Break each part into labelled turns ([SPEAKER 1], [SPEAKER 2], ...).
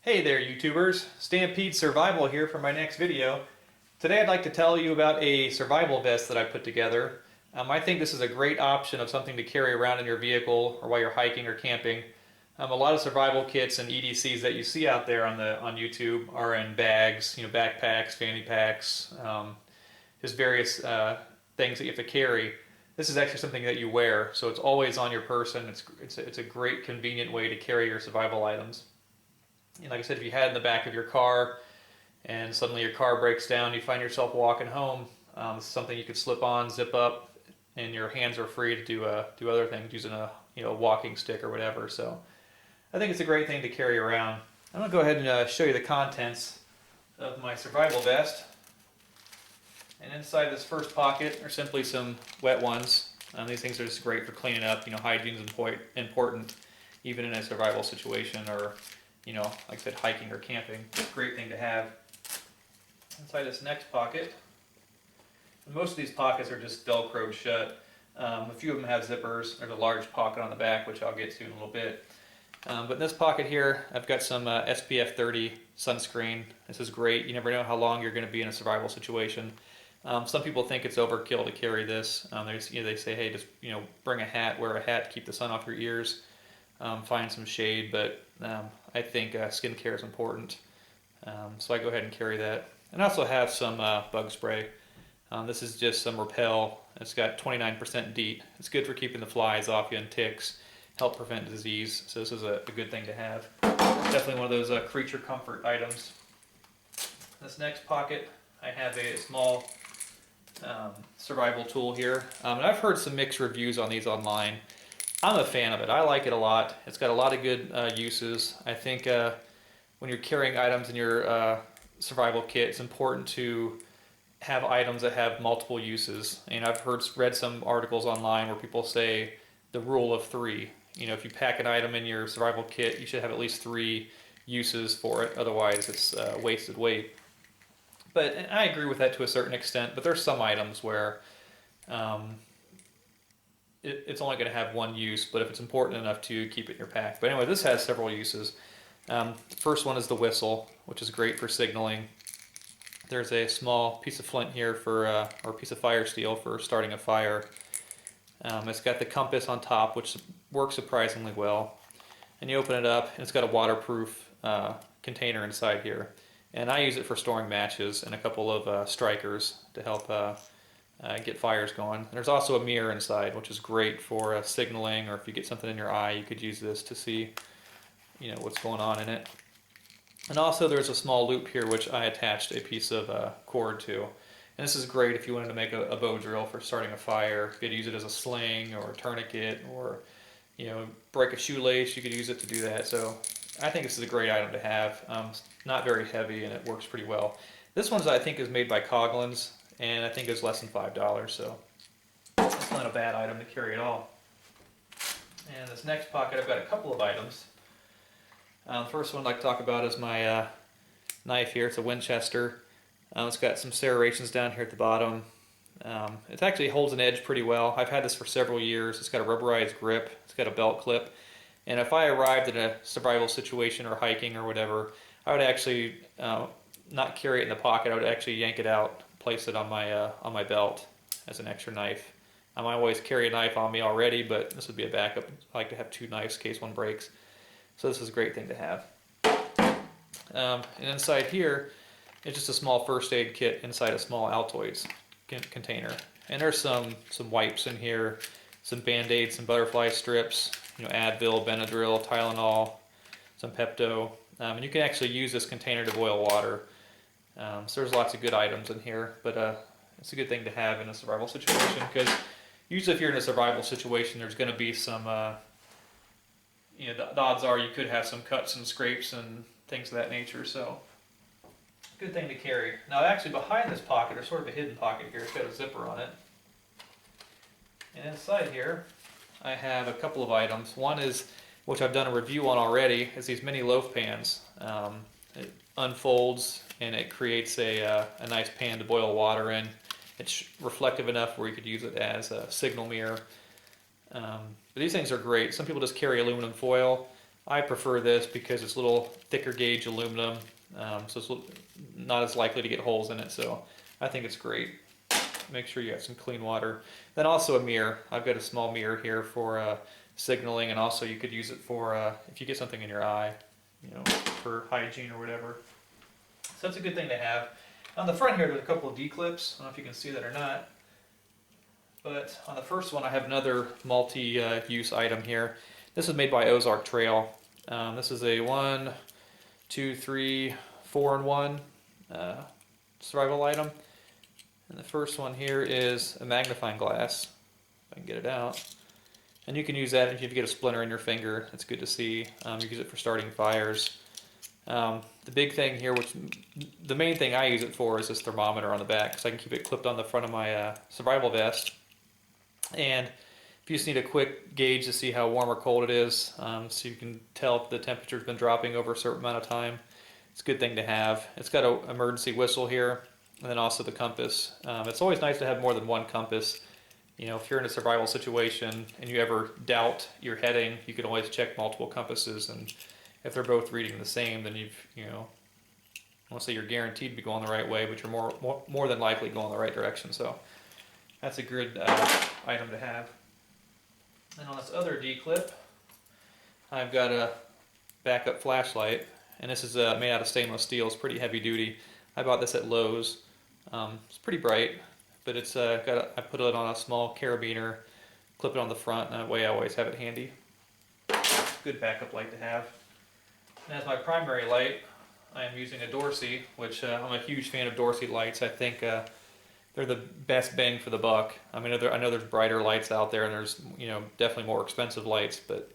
[SPEAKER 1] Hey there YouTubers, Stampede Survival here for my next video. Today I'd like to tell you about a survival vest that I put together. I think this is a great option of something to carry around in your vehicle or while you're hiking or camping. A lot of survival kits and EDCs that you see out there on YouTube are in bags, backpacks, fanny packs, just various things that you have to carry. This is actually something that you wear, so it's always on your person. It's a great convenient way to carry your survival items. And like I said, if you had it in the back of your car and suddenly your car breaks down, you find yourself walking home, this is something you could slip on, zip up, and your hands are free to do other things using a walking stick or whatever. So I think it's a great thing to carry around. I'm going to go ahead and show you the contents of my survival vest. And inside this first pocket are simply some wet ones. These things are just great for cleaning up. Hygiene is important even in a survival situation, or like I said, hiking or camping. It's a great thing to have. Inside this next pocket, and most of these pockets are just Velcroed shut. A few of them have zippers. There's a large pocket on the back, which I'll get to in a little bit. But in this pocket here, I've got some SPF 30 sunscreen. This is great. You never know how long you're going to be in a survival situation. Some people think it's overkill to carry this. They say, hey, just bring a hat, wear a hat to keep the sun off your ears. Find some shade, but I think skincare is important, so I go ahead and carry that. And I also have some bug spray. This is just some Repel. It's got 29% DEET. It's good for keeping the flies off you and ticks, help prevent disease, so this is a good thing to have. Definitely one of those creature comfort items. This next pocket, I have a small survival tool here, and I've heard some mixed reviews on these online. I'm a fan of it. I like it a lot. It's got a lot of good uses. I think when you're carrying items in your survival kit, it's important to have items that have multiple uses. And I've read some articles online where people say the rule of three. If you pack an item in your survival kit, you should have at least 3 uses for it. Otherwise, it's wasted weight. But I agree with that to a certain extent. But there's some items where it's only going to have 1 use, but if it's important enough to keep it in your pack. But anyway, this has several uses. The first one is the whistle, which is great for signaling. There's a small piece of flint here or a piece of fire steel for starting a fire. It's got the compass on top, which works surprisingly well. And you open it up, and it's got a waterproof container inside here. And I use it for storing matches and a couple of strikers to help get fires going. There's also a mirror inside, which is great for signaling, or if you get something in your eye, you could use this to see, what's going on in it. And also there's a small loop here, which I attached a piece of cord to. And this is great if you wanted to make a bow drill for starting a fire. You could use it as a sling or a tourniquet, or break a shoelace. You could use it to do that. So I think this is a great item to have. It's not very heavy, and it works pretty well. This one, I think, is made by Coghlan's, and I think it's less than $5, so it's not a bad item to carry at all. And this next pocket, I've got a couple of items. The first one I'd like to talk about is my knife here. It's a Winchester. It's got some serrations down here at the bottom. It actually holds an edge pretty well. I've had this for several years. It's got a rubberized grip. It's got a belt clip. And if I arrived in a survival situation or hiking or whatever, I would actually not carry it in the pocket. I would actually yank it out, place it on my belt as an extra knife. I might always carry a knife on me already, but this would be a backup. I like to have 2 knives in case one breaks. So this is a great thing to have. And inside here is just a small first aid kit inside a small Altoids container. And there's some wipes in here, some Band-Aids, some butterfly strips, Advil, Benadryl, Tylenol, some Pepto. And you can actually use this container to boil water. So there's lots of good items in here, but it's a good thing to have in a survival situation, because usually if you're in a survival situation, there's going to be some, the odds are you could have some cuts and scrapes and things of that nature, so good thing to carry. Now actually behind this pocket, there's sort of a hidden pocket here. It's got a zipper on it. And inside here, I have a couple of items. One is, which I've done a review on already, is these mini loaf pans. It unfolds and it creates a nice pan to boil water in. It's reflective enough where you could use it as a signal mirror. But these things are great. Some people just carry aluminum foil. I prefer this because it's a little thicker gauge aluminum, so it's not as likely to get holes in it, so I think it's great. Make sure you have some clean water. Then also a mirror. I've got a small mirror here for signaling, and also you could use it for if you get something in your eye, you know, for hygiene or whatever. So that's a good thing to have. On the front here, there's a couple of D-clips. I don't know if you can see that or not. But on the first one, I have another multi-use item here. This is made by Ozark Trail. This is a 1, 2, 3, 4-in-1 survival item. And the first one here is a magnifying glass. If I can get it out. And you can use that if you get a splinter in your finger. It's good to see. You can use it for starting fires. The big thing here, which the main thing I use it for, is this thermometer on the back, because I can keep it clipped on the front of my survival vest. And if you just need a quick gauge to see how warm or cold it is, so you can tell if the temperature's been dropping over a certain amount of time, it's a good thing to have. It's got an emergency whistle here, and then also the compass. It's always nice to have more than one compass. You know, if you're in a survival situation and you ever doubt your heading, you can always check multiple compasses, and if they're both reading the same, then you know, I won't say you're guaranteed to be going the right way, but you're more than likely going the right direction. So that's a good item to have. And on this other D-clip, I've got a backup flashlight, and this is made out of stainless steel. It's pretty heavy duty. I bought this at Lowe's. It's pretty bright, but it's I put it on a small carabiner, clip it on the front, and that way I always have it handy. Good backup light to have. And as my primary light, I am using a Dorsey, which I'm a huge fan of Dorsey lights. I think they're the best bang for the buck. I mean, I know there's brighter lights out there, and there's, you know, definitely more expensive lights, but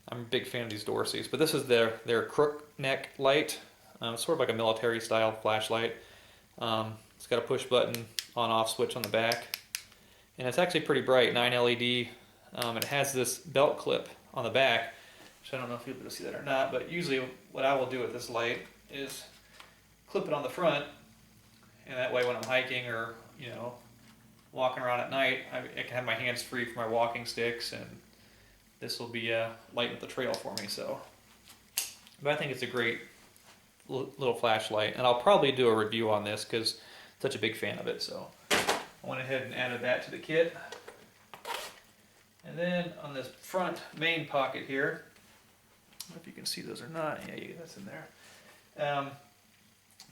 [SPEAKER 1] I'm a big fan of these Dorseys. But this is their crook neck light. It's sort of like a military style flashlight. It's got a push button on-off switch on the back, and it's actually pretty bright, 9 LED. It has this belt clip on the back, which I don't know if you'll be able to see that or not, but usually what I will do with this light is clip it on the front, and that way when I'm hiking or, you know, walking around at night, I can have my hands free for my walking sticks, and this will be lighting up the trail for me. So, but I think it's a great little flashlight, and I'll probably do a review on this because I'm such a big fan of it. So I went ahead and added that to the kit. And then on this front main pocket here, I don't know if you can see those or not. Yeah, that's in there.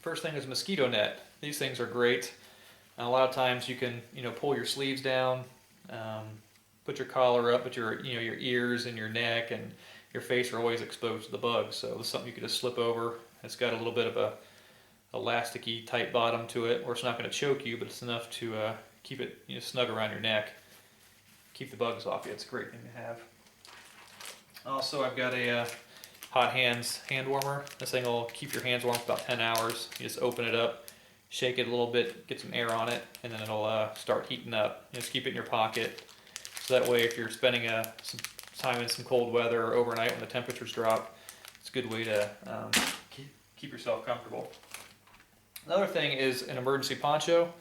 [SPEAKER 1] First thing is mosquito net. These things are great. And a lot of times you can, you know, pull your sleeves down, put your collar up, but your ears and your neck and your face are always exposed to the bugs. So it's something you can just slip over. It's got a little bit of a elasticy tight bottom to it, where it's not going to choke you, but it's enough to keep it, you know, snug around your neck. Keep the bugs off you. It's a great thing to have. Also, I've got a hot hands hand warmer. This thing will keep your hands warm for about 10 hours. You just open it up, shake it a little bit, get some air on it, and then it'll start heating up. You just keep it in your pocket. So that way, if you're spending some time in some cold weather or overnight when the temperatures drop, it's a good way to keep yourself comfortable. Another thing is an emergency poncho.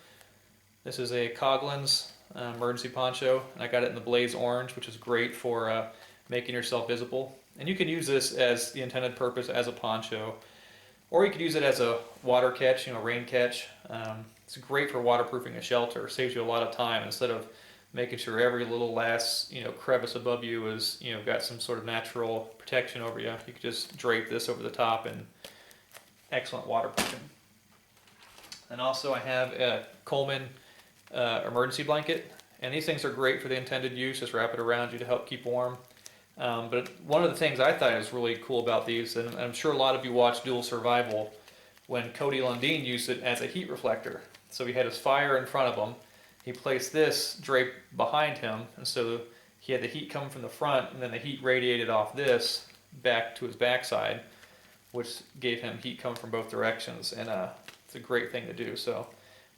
[SPEAKER 1] This is a Coghlan's emergency poncho, and I got it in the blaze orange, which is great for making yourself visible. And you can use this as the intended purpose as a poncho, or you could use it as a water catch, you know, rain catch. It's great for waterproofing a shelter. It saves you a lot of time instead of making sure every little last, you know, crevice above you is, you know, got some sort of natural protection over you. You could just drape this over the top, and excellent waterproofing. And also I have a Coleman emergency blanket, and these things are great for the intended use. Just wrap it around you to help keep warm. But one of the things I thought was really cool about these, and I'm sure a lot of you watched Dual Survival, when Cody Lundeen used it as a heat reflector. So he had his fire in front of him. He placed this drape behind him, and so he had the heat come from the front, and then the heat radiated off this back to his backside, which gave him heat coming from both directions, and it's a great thing to do. So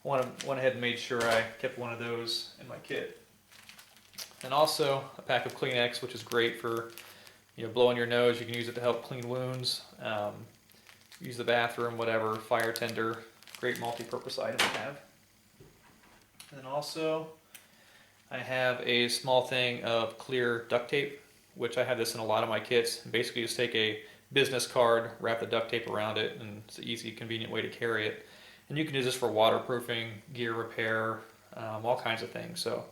[SPEAKER 1] I went ahead and made sure I kept one of those in my kit. And also a pack of Kleenex, which is great for, you know, blowing your nose. You can use it to help clean wounds, use the bathroom, whatever, fire tender. Great multi-purpose item to have. And then also I have a small thing of clear duct tape. which I have this in a lot of my kits. Basically, just take a business card, wrap the duct tape around it, and it's an easy, convenient way to carry it. And you can use this for waterproofing, gear repair, all kinds of things. So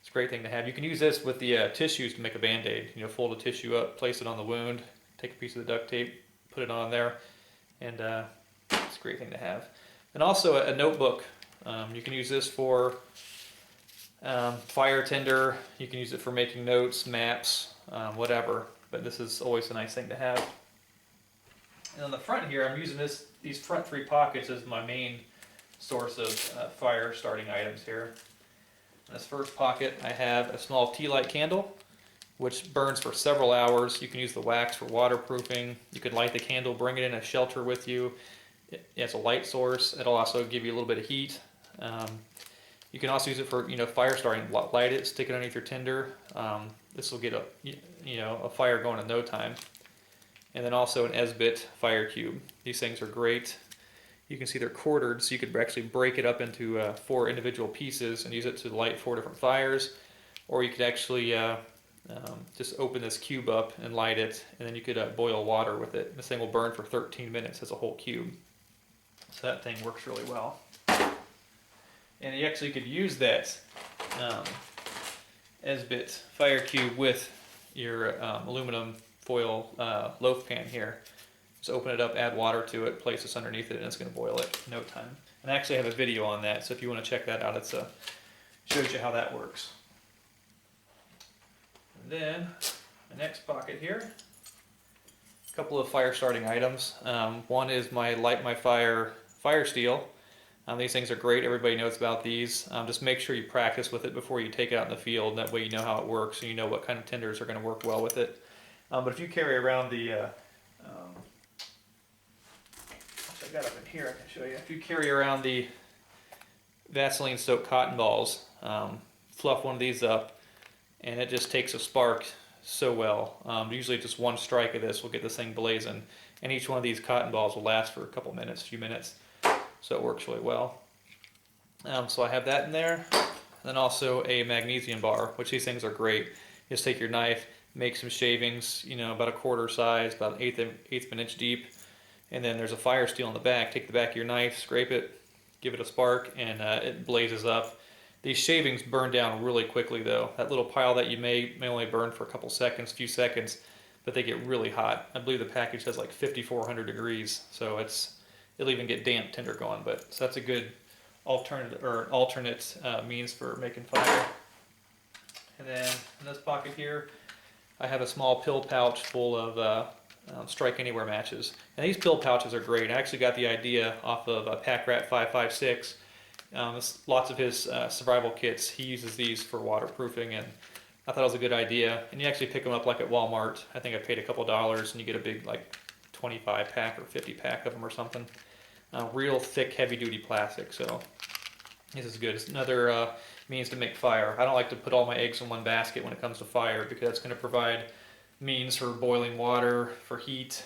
[SPEAKER 1] it's a great thing to have. You can use this with the tissues to make a Band-Aid. You know, fold a tissue up, place it on the wound, take a piece of the duct tape, put it on there, and it's a great thing to have. And also a notebook. You can use this for fire tinder. You can use it for making notes, maps, whatever. But this is always a nice thing to have. And on the front here, I'm using these front 3 pockets as my main source of fire starting items here. In this first pocket, I have a small tea light candle, which burns for several hours. You can use the wax for waterproofing. You can light the candle, bring it in a shelter with you. It's a light source. It'll also give you a little bit of heat. You can also use it for fire starting. Light it, stick it underneath your tinder. This will get a fire going in no time. And then also an Esbit fire cube. These things are great. You can see they're quartered, so you could actually break it up into 4 individual pieces and use it to light 4 different fires. Or you could actually just open this cube up and light it, and then you could boil water with it. This thing will burn for 13 minutes as a whole cube. So that thing works really well. And you actually could use that Esbit fire cube with your aluminum foil loaf pan here. Just open it up, add water to it, place this underneath it, and it's going to boil it in no time. And I actually have a video on that, so if you want to check that out, it shows you how that works. And then the next pocket here, a couple of fire starting items. One is my Light My Fire fire steel. These things are great. Everybody knows about these. Just make sure you practice with it before you take it out in the field. And that way you know how it works and you know what kind of tinders are going to work well with it. But if you carry around the, I got up in here, I can show you. If you carry around the Vaseline soaked cotton balls, fluff one of these up, and it just takes a spark so well. Usually just one strike of this will get this thing blazing, and each one of these cotton balls will last for a few minutes, so it works really well. So I have that in there, and then also a magnesium bar, which these things are great. Just take your knife, make some shavings, about a quarter size, about an eighth of an inch deep, and then there's a fire steel in the back. Take the back of your knife, scrape it, give it a spark, and it blazes up. These shavings burn down really quickly though. That little pile that you may only burn for a few seconds, but they get really hot. I believe the package has like 5,400 degrees, so it'll even get damp tinder going. So that's a good alternate means for making fire. And then in this pocket here, I have a small pill pouch full of Strike Anywhere matches. And these pill pouches are great. I actually got the idea off of Pack Rat 556. Lots of his survival kits, he uses these for waterproofing, and I thought it was a good idea. And you actually pick them up like at Walmart. I think I paid a couple dollars, and you get a big like 25 pack or 50 pack of them or something. Real thick, heavy-duty plastic, so this is good. It's another means to make fire. I don't like to put all my eggs in one basket when it comes to fire, because it's going to provide means for boiling water, for heat,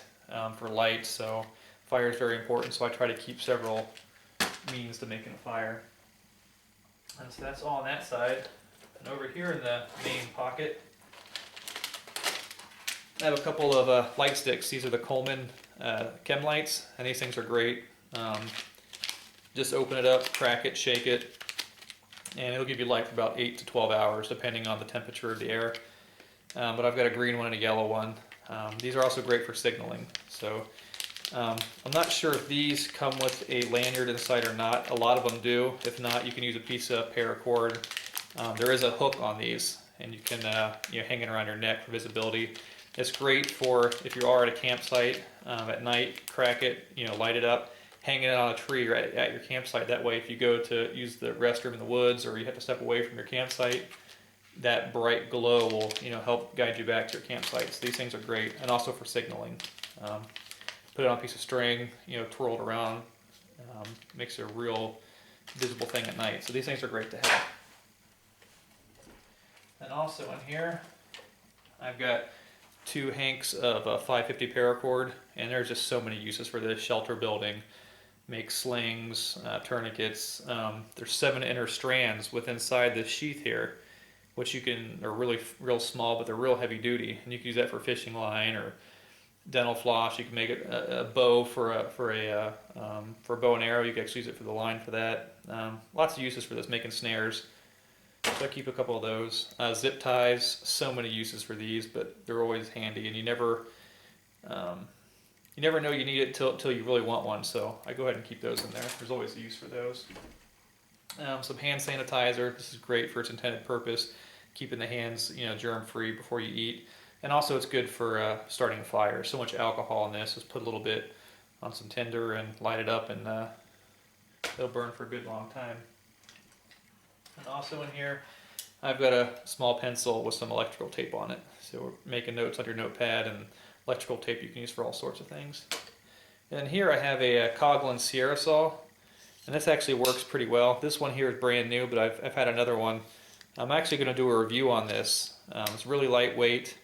[SPEAKER 1] for light. So fire is very important, so I try to keep several means to making a fire. And so that's all on that side. And over here in the main pocket, I have a couple of light sticks. These are the Coleman chem lights, and these things are great. Just open it up, crack it, shake it, and it'll give you light for about 8 to 12 hours depending on the temperature of the air. But I've got a green one and a yellow one. These are also great for signaling. So I'm not sure if these come with a lanyard inside or not. A lot of them do. If not, you can use a piece of paracord. There is a hook on these, and you can hang it around your neck for visibility. It's great for if you are at a campsite at night. Crack it, light it up, hang it on a tree right at your campsite. That way, if you go to use the restroom in the woods or you have to step away from your campsite, that bright glow will help guide you back to your campsite. So these things are great, and also for signaling. Put it on a piece of string, twirl it around, makes it a real visible thing at night. So these things are great to have. And also in here, I've got 2 hanks of 550 paracord, and there's just so many uses for this. Shelter building, make slings, tourniquets. There's 7 inner strands within inside this sheath here. which are really real small, but they're real heavy duty, and you can use that for fishing line or dental floss. You can make it a bow for a bow and arrow. You can actually use it for the line for that. Lots of uses for this, making snares. So I keep a couple of those. Zip ties, so many uses for these, but they're always handy, and you never know you need it till you really want one. So I go ahead and keep those in there. There's always a use for those. Some hand sanitizer. This is great for its intended purpose, keeping the hands germ free before you eat. And also it's good for starting a fire. So much alcohol in this. Just put a little bit on some tinder and light it up, and it'll burn for a good long time. And also in here, I've got a small pencil with some electrical tape on it. So we're making notes on your notepad, and electrical tape you can use for all sorts of things. And here I have a Coghlan Sierra saw, and this actually works pretty well. This one here is brand new, but I've had another one. I'm actually going to do a review on this. It's really lightweight,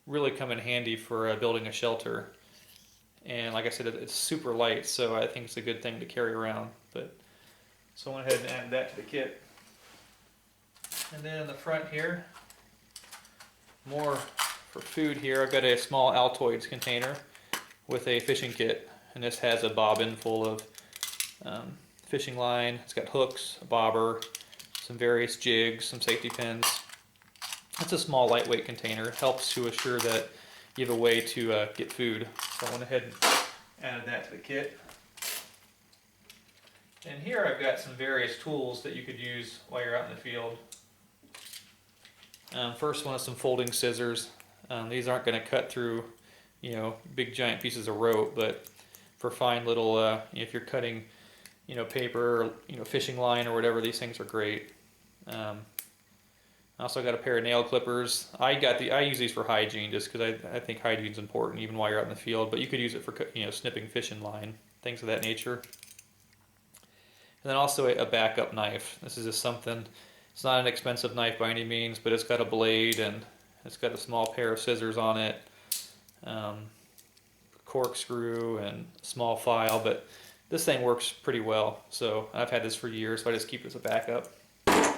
[SPEAKER 1] really come in handy for building a shelter. And like I said, it's super light, so I think it's a good thing to carry around. So I went ahead and added that to the kit. And then in the front here, more for food here, I've got a small Altoids container with a fishing kit. And this has a bobbin full of fishing line. It's got hooks, a bobber, some various jigs, some safety pins. It's a small lightweight container. It helps to assure that you have a way to get food. So I went ahead and added that to the kit. And here I've got some various tools that you could use while you're out in the field. First one is some folding scissors. These aren't going to cut through, big giant pieces of rope, but for fine little, if you're cutting, paper, or, fishing line or whatever, these things are great. I also got a pair of nail clippers. I use these for hygiene, just because I think hygiene is important even while you're out in the field. But you could use it for snipping fishing line, things of that nature. And then also a backup knife. This is just something. It's not an expensive knife by any means, but it's got a blade and it's got a small pair of scissors on it, corkscrew and small file. But this thing works pretty well. So I've had this for years, so I just keep it as a backup. And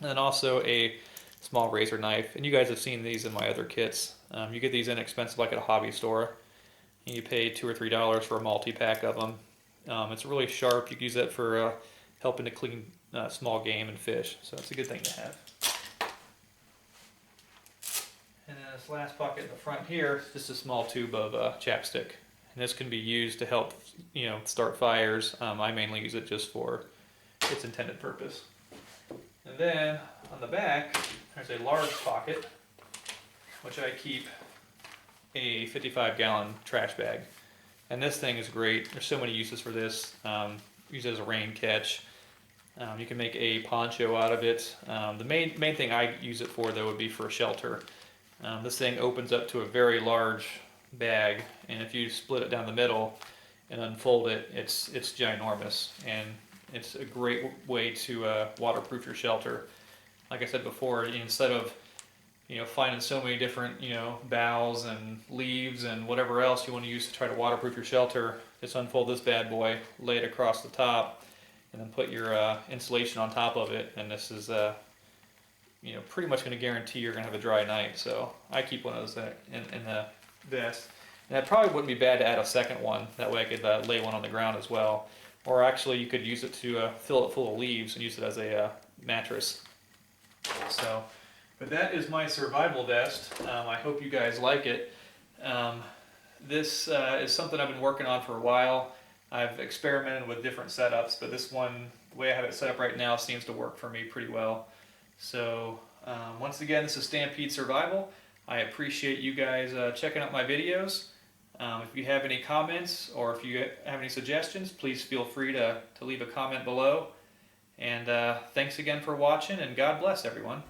[SPEAKER 1] then also a small razor knife, and you guys have seen these in my other kits. You get these inexpensive, like at a hobby store, and you pay $2 or $3 for a multi-pack of them. It's really sharp. You can use that for helping to clean small game and fish, so it's a good thing to have. And then this last pocket in the front here, just a small tube of chapstick, and this can be used to help start fires. I mainly use it just for its intended purpose. And then on the back, there's a large pocket, which I keep a 55-gallon trash bag. And this thing is great. There's so many uses for this. Use it as a rain catch. You can make a poncho out of it. The main thing I use it for, though, would be for a shelter. This thing opens up to a very large bag, and if you split it down the middle and unfold it, it's ginormous. And it's a great way to waterproof your shelter. Like I said before, instead of finding so many different boughs and leaves and whatever else you want to use to try to waterproof your shelter, just unfold this bad boy, lay it across the top, and then put your insulation on top of it. And this is pretty much going to guarantee you're going to have a dry night. So I keep one of those in the vest. And it probably wouldn't be bad to add a second one. That way I could lay one on the ground as well. Or actually, you could use it to fill it full of leaves and use it as a mattress. But that is my survival vest. I hope you guys like it. This is something I've been working on for a while. I've experimented with different setups, but this one, the way I have it set up right now, seems to work for me pretty well. So once again, this is Stampede Survival. I appreciate you guys checking out my videos. If you have any comments or if you have any suggestions, please feel free to leave a comment below. And thanks again for watching, and God bless everyone.